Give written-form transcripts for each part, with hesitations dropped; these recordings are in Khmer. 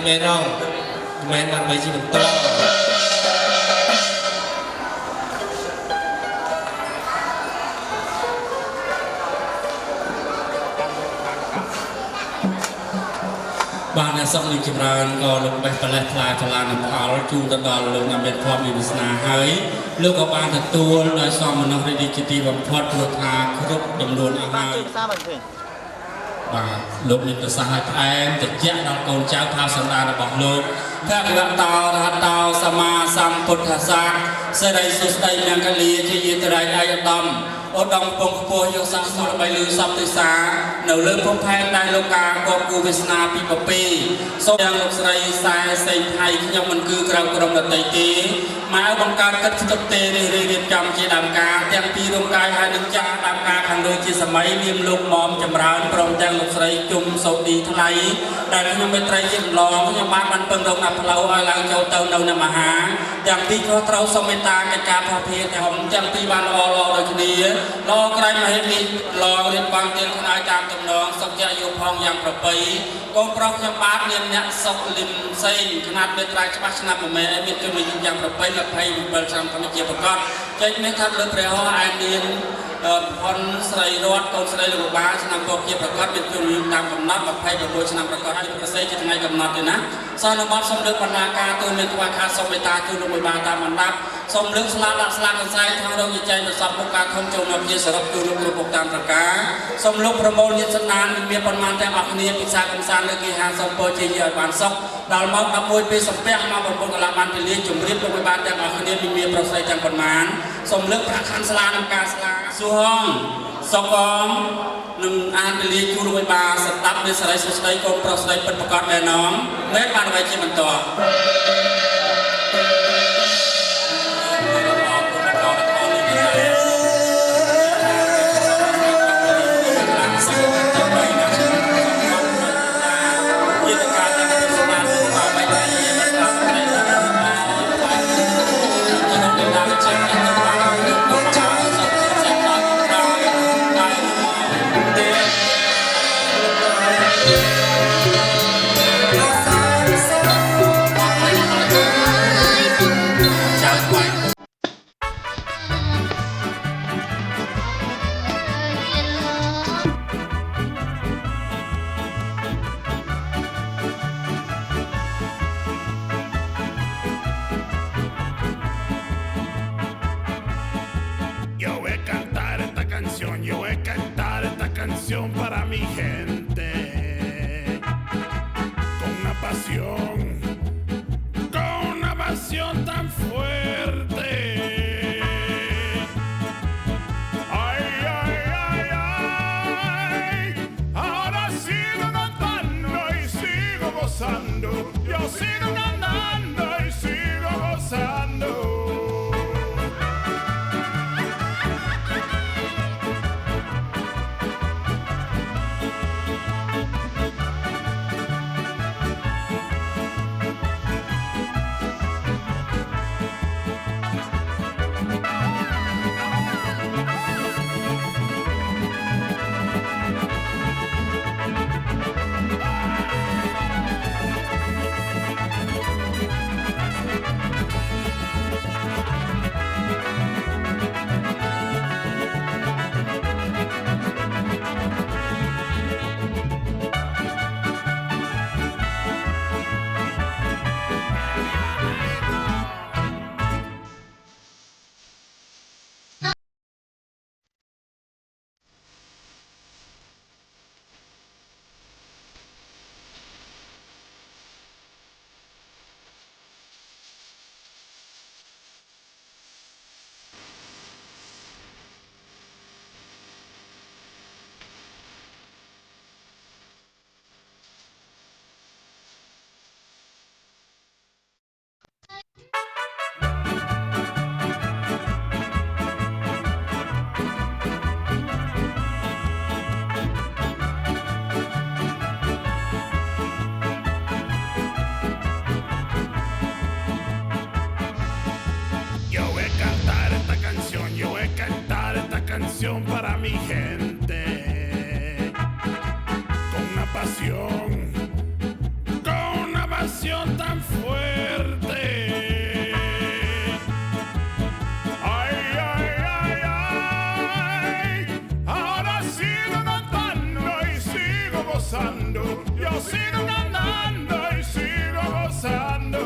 មែនហ៎មែនបានបីជាបន្តបានអ្នកសុខនេះចម្រើនក៏លោកបេះប្រលេះថ្លាចលានផលជូនទៅដល់លោកអ្នកមានធម៌មានវាសនាហើយលោកក៏បានទទួលដោយសមមនុស្សរីកជាទីបំផុតព្រោះថាគ្រប់ចំនួនអស់ហើយបាទលោកមានប្រសាសន៍ឲ្យផ្អែមតិចដល់កូនចៅថាសន្តានរបស់លោកភគវតោរហតោសម្មាសម្ពុទ្ធសាសសិរីសុស្ដីមង្គលាជាយត្រៃឯកឧត្តមឧត្តមពងខ្ពស់យកសាសនាបីលឺសពទិសានៅលើភពផែនដែលលោកការគប់គូវាសនាពីបពីសូមយ៉ាងលោកស្រីសែសេងថៃខ្ញុំមិនគឺក្រៅក្រុមដតីទេមកបង្កើតកិច្ចស្តុបទេរៀបចំជាដើមការទាំងពីរោងកាយហើយនឹងចាស់ដើមការខាងលើជាសម័យនាមលោកមុំចម្រើនព្រមទាំងលោកស្រីជុំសូឌីថ្លៃដែលខ្ញុំមេត្រីជាម្លងខ្ញុំបានពឹងរកដាក់ផ្លូវឲ្យឡើងចូលទៅនៅនៅមហាទាំងពីរខុសត្រូវសូមមេត្តាកិច្ចការប្រភាទាំងពីរបានល្អដូចគ្នាល្អក្រៃមហេនីល្អរៀបបានទៀងខ្នើយតាមតំណងសុខយយុផងយ៉ាងប្រពៃកូនប្រុសខ្ញុំបាទនាមអ្នកសុកលឹមសេងຂະຫນាត់មេត្រាច្បាស់ឆ្នាំ1ម៉ែមានជំនាញយ៉ាងប្រពៃ27ឆ្នាំធម្មជាប្រកបចេញមានថាលើព្រះហស្ថឯមានផុនស្រីរតកូនស្រីលោកបាឆ្នាំពកជាប្រកបមានជំនាញតាមកំណត់26ឆ្នាំប្រកបហើយប្រសិទ្ធជាថ្ងៃកំណត់ទេណាសន្និបាតសូមលើកបណ្ណាការទូមានខ្វះខាតសូមមេត្តាជួយលោកបាតាមបណ្ដាប់សូមលើកស្លាកដាក់ស្លាកកន្សែងថងរងចែកប្រសពមុខការខំចូលមកជាសរុបទូលោកគ្រប់ពុកតាមប្រការសូមលោកប្រមូលញាតិសន្តានមានប៉ុន្មានទាំងអស់គ្នាពិសាកំសាន្តលើគេហាសូមពោជាឲ្យបានសុខដល់ម៉ោង11ពេលសំពះមក9កន្លះបានពេលលាជម្រាបលោកបានទាំងអស់គ្នាមានប្រស័យទាំងប៉ុន្មានសូមលើកប្រាក់ខណ្ឌស្លានិងការស្លាសុហងសុកងនឹងអានពេលលាជួលោកបានស្ដាប់នៃសេរីសុស្ដីកូនប្រុសស្ដីពិតប្រកបដែរណងមែនបានអ្វីជាបន្តPara mi gente, con una pasión tan fuerte. Ay, ay, ay, ay, ahora sigo cantando y sigo gozando, yo sigo cantando y sigo gozando. canción para mi gente, con una pasión tan fuerte. Ay, ay, ay, ay, ahora sigo cantando y sigo gozando, yo sigo cantando y sigo gozando.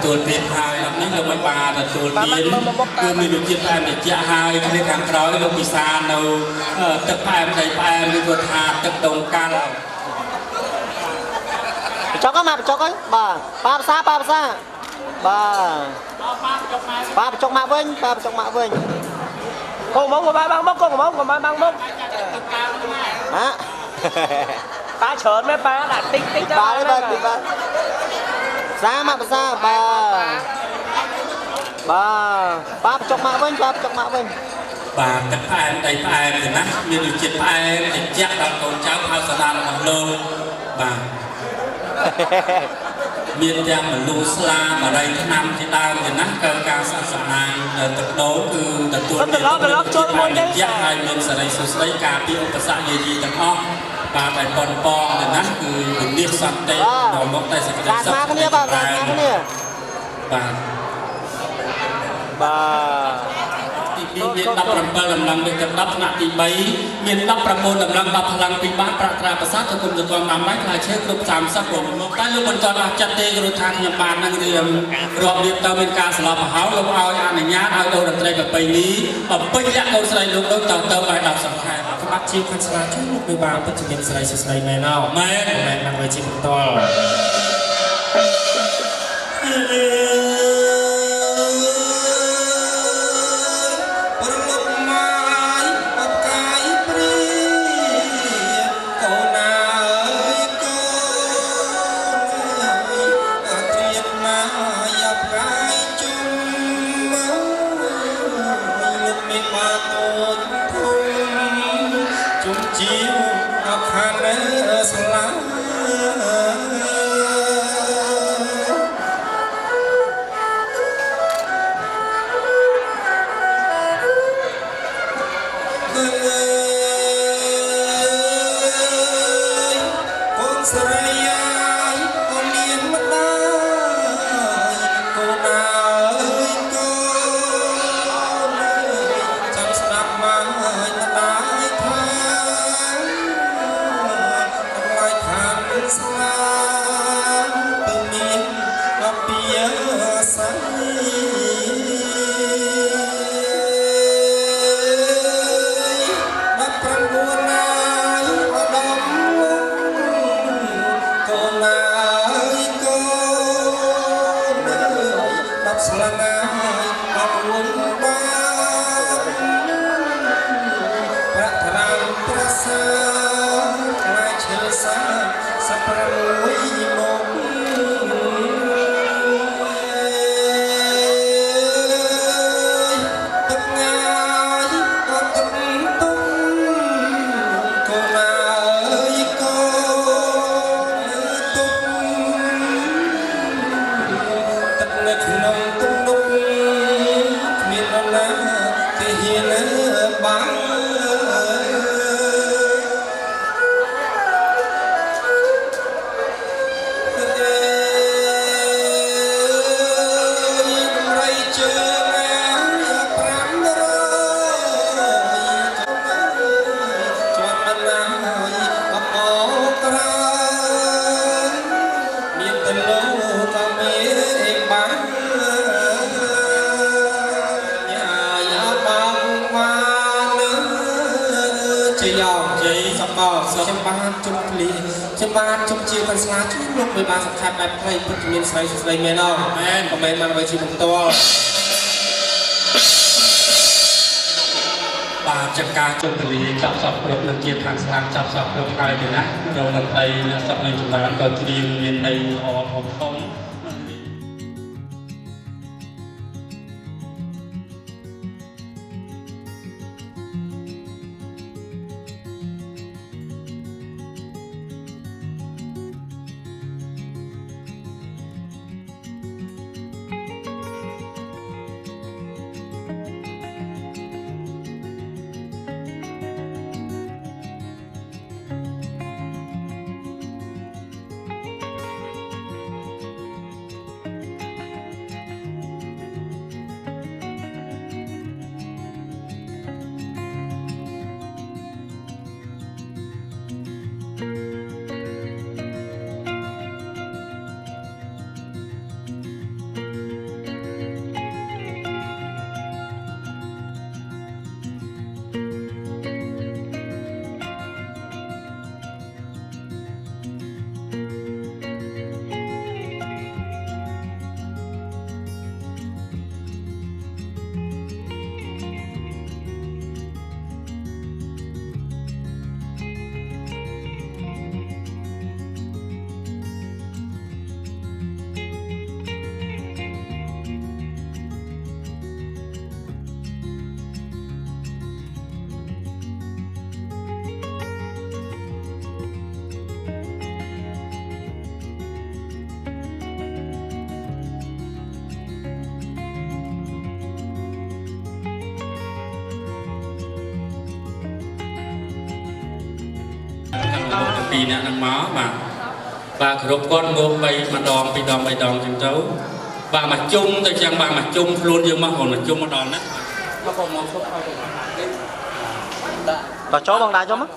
Tuần Việt hai năm nay là mấy bà là tuần Việt cứ mình được chia tay để chia hai cái này càng nói là bị xa đâu tập em thầy em đi vượt hà tập đồng can ចុកមកចុកហើយបាទប៉ាភាសាបាទប៉ាចុកមកវិញប៉ាចុកមកវិញកូនមកបាំងមុខកូនមកបាំងមុខហ៎ប៉ាច្រើនមែនប៉ាដាក់តិចបាទសាមកភាសាប៉ាចុកមកវិញបាទទឹកផ្អែមដីផ្អែមទៅណាមានរសជាតិផ្អែមតិចដល់កូនចៅហៅសដារបស់លោកបាទមានទាំងមលូស្លាបរិយឆ្នាំជាដើមទៅណាកើការសាសនាទឹកដោគឺទទួលមានចូលមួយនេះហើយមានសេរីសុស្ដីការពីឧបសគ្គយាយីទាំងអស់បាទតែប៉ុនប៉ងទៅណាគឺវិនិច្ឆ័យសន្តិដល់មកតែសេចក្តីសុខស្មាគ្នាបាទបាទទី2មាន17ដំណឹងដូច10ថ្នាក់ទី3មាន19ដំណឹង10ថ្លឹងពីបានប្រាក់ត្រាប្រាសាទទៅគុំទៅតាមបានផ្លែឈើគ្រប់30ព្រមមកតែលោកបន្តអស់ចិត្តទេគ្រូថាខ្ញុំបាននឹងរៀបរៀបទៅមានការស្លាប់មហោលោកឲ្យអនុញ្ញាតឲ្យលោកតន្ត្រីប្រពៃណីបំពេញលក្ខកូនស្រីលោកដូចតទៅឲ្យដល់សង្ខេបក្បាត់ជាខាងស្លាជួយលោកពីបានពិតជាមានស្រីស្រីមែនអោមែននឹងវិជាបន្តជុំជាខាងស្លាជួយលោកមិនបានសង្ខេបបែបផ្លេពិតមានស្រីស្រីមែនអត់មែនក៏មែនបានវិជាបន្តបាទចង្ការជុំពលាចាប់សពគ្រប់នឹងជាខាងស្លាចាប់សពគ្រប់ហើយទៅណារងនឹងដីសពនឹងចម្រើនក៏ត្រៀមមានដីល្អផងធំ ពីអ្នកនឹងមកបាទគ្រប់គាត់ងង3ម្ដង2ដង3ដងចឹងទៅបាទមកជុំទៅចឹងបាទមកជុំខ្លួនយើងមកហ្នឹងជុំម្ដងណាមកបងមកគ្រប់ឲ្យទៅបាទចូលបងដាចូលមក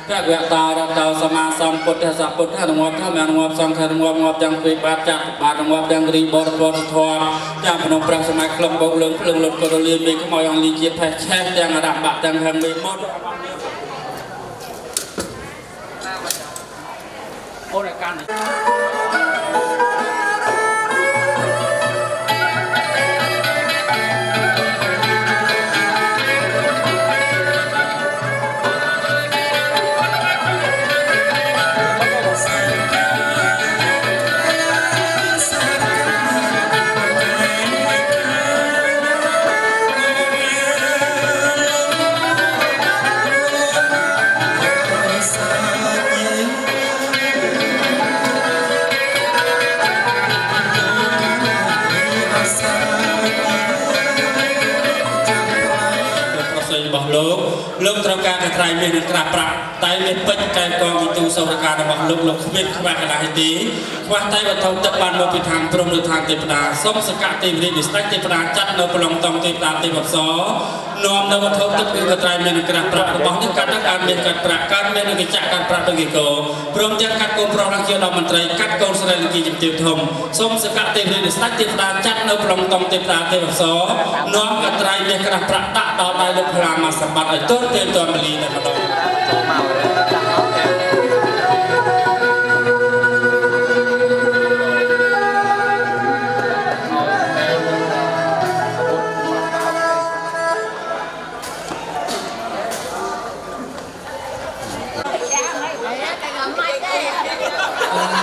các việc ta đã tàu sama sam put sa put ha ngọc tham yang ngọc sang kha ngọc yang pi bat chak bat ngọc yang ri bor bor thwa yang pnom prang samai klong bok lung klung lut ko li mi ko yang li chiet phai che yang adap bat yang hang mi mot ô đại can này លោកត្រូវការកត្រៃមានក្រាបប្រាក់តែមានពេជ្រកែកងវិទូសោរការរបស់លោកគ្មានខ្វះកន្លះទេខ្វះតែវត្ថុទឹកបានមកពីខាងព្រំឬខាងទេវតាសូមសក្កទេវរាជវិស្ដេចទេវតាចាត់នៅប្រឡងតង់ទេវតាទេវអប្សរនាំនៅវត្ថុទឹកគឺកត្រៃមានក្រាបប្រាក់របស់នេះកាត់ការមានកាត់ប្រាក់ការមានកិច្ចកាត់ប្រាក់ទៅគេក៏ព្រមទាំងកាត់កូនប្រុសនិងជាដល់មន្ត្រីកាត់កូនស្រីលគីជំទាវធំសូមសក្កទេវរាជវិស្ដេចទេវតាចាត់នៅប្រឡងតង់ទេវតាទេវអប្សរនាំកត្រៃមានក្រាបប្រាក់ដាក់ដល់ដៃលោកផ្លាមាសម្បត្តិឲ្យទន់ពេលទាន់មលីតែម្ដង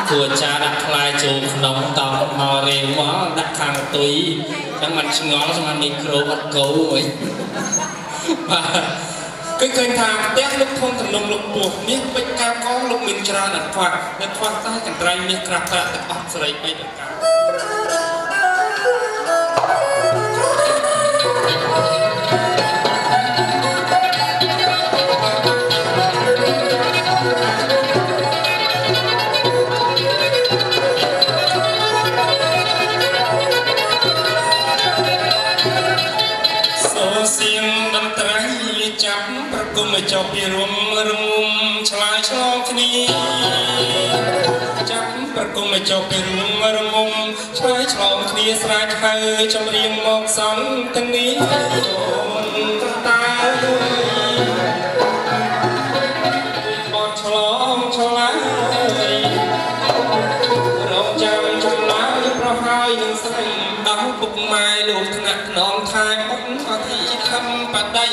Chùa cha đặt khai chùa nóng tàu mò rêu mó đặt khang túi đang mặt ngó xong ăn micro bắt cấu rồi cái kênh thang tét lúc không thành nông lúc buộc miếng bích cao có lúc mình ra đặt khoa tay cảnh trai miếng crap tạ đặt bắp sợi bay được cả cho bia rum rum chlai chlong khni chắp bật cùng mà cho bia rum rum chlai chlong khni srai khai trong riêng một sóng tân ní ta bọt chlong chlai rong chăm trong lá pro hai những say áo bục mai lục nặng non thai bốc hoa thị thăm bát đây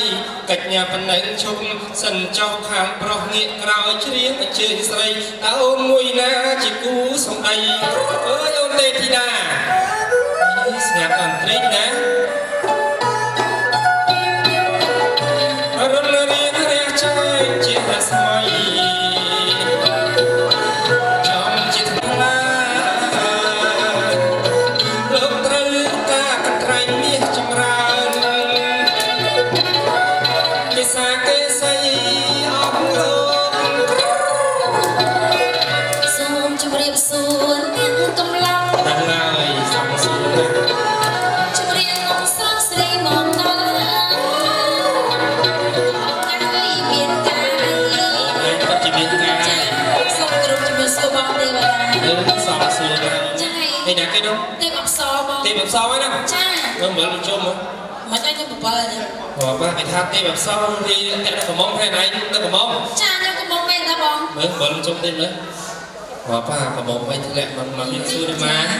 cách nhà phần nén chung sân cho hàng pro nghĩa cào riêng ở chơi say ta ôm môi na chỉ cú sống đây ơi ôm tê thì đà nhạc còn trích nè run lên riêng chơi chỉ là say trong chỉ thằng la lúc trời ca cắt ray miết trong ra xa cái say ôm luôn xôm chụp riêng xuân tiếng cầm lăng đang lời dòng xuân chụp riêng ngọc sắc sri mòn non ngăn ly miền cài đấy có chỉ biết cái xong chụp riêng xuân bom đi vào dòng xuân đây nè cái đó tìm bọc xò bom tìm bọc xò ấy nè cha nó mở một chôm mà cho bọc bò này ba phải thắt tìm bọc xò thì cái nó còn mông hay này nó còn mông cha nó có mông men ta bom mở một chôm thêm nữa ba còn mông mấy thứ lẹ mà miếng xui mà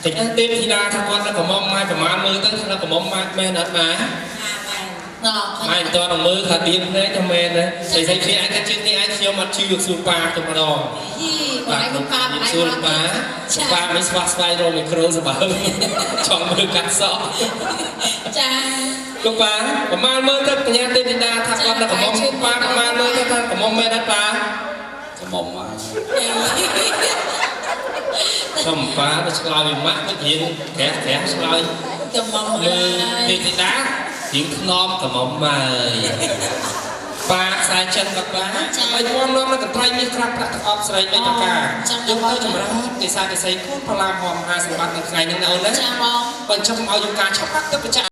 thì cái tim thì đa thằng con nó còn mông mai còn mang mưa tới nó còn mông mai men hết mà mai to đồng mưa thật điên đấy cho men đấy thì khi anh cái chuyện này anh siêu mặt chưa được siêu pa cho mà đòn bạn cũng pa mà siêu pa mấy swat spy rồi mình cross bảo chọn mưa cắt sọ cha lúc ba còn mang mưa tới nhà tên thì đa thằng con nó còn mông pa còn mang mưa tới thằng còn mông men đất pa còn mông mà xong pa nó slide mát cái chuyện kẻ slide cầm mông thì đá tiếng nom cả mỏng mày ba sai chân gặp ba ai quan nom nó cần thay miếng khăn đặt ọp sấy mấy tất cả dùng tới chấm ra cái sai cái sấy cút pha làm hòm hà sủng bát ngày nâng nào đấy ចាំបង còn trong ao dùng cá chóc bắt tới cái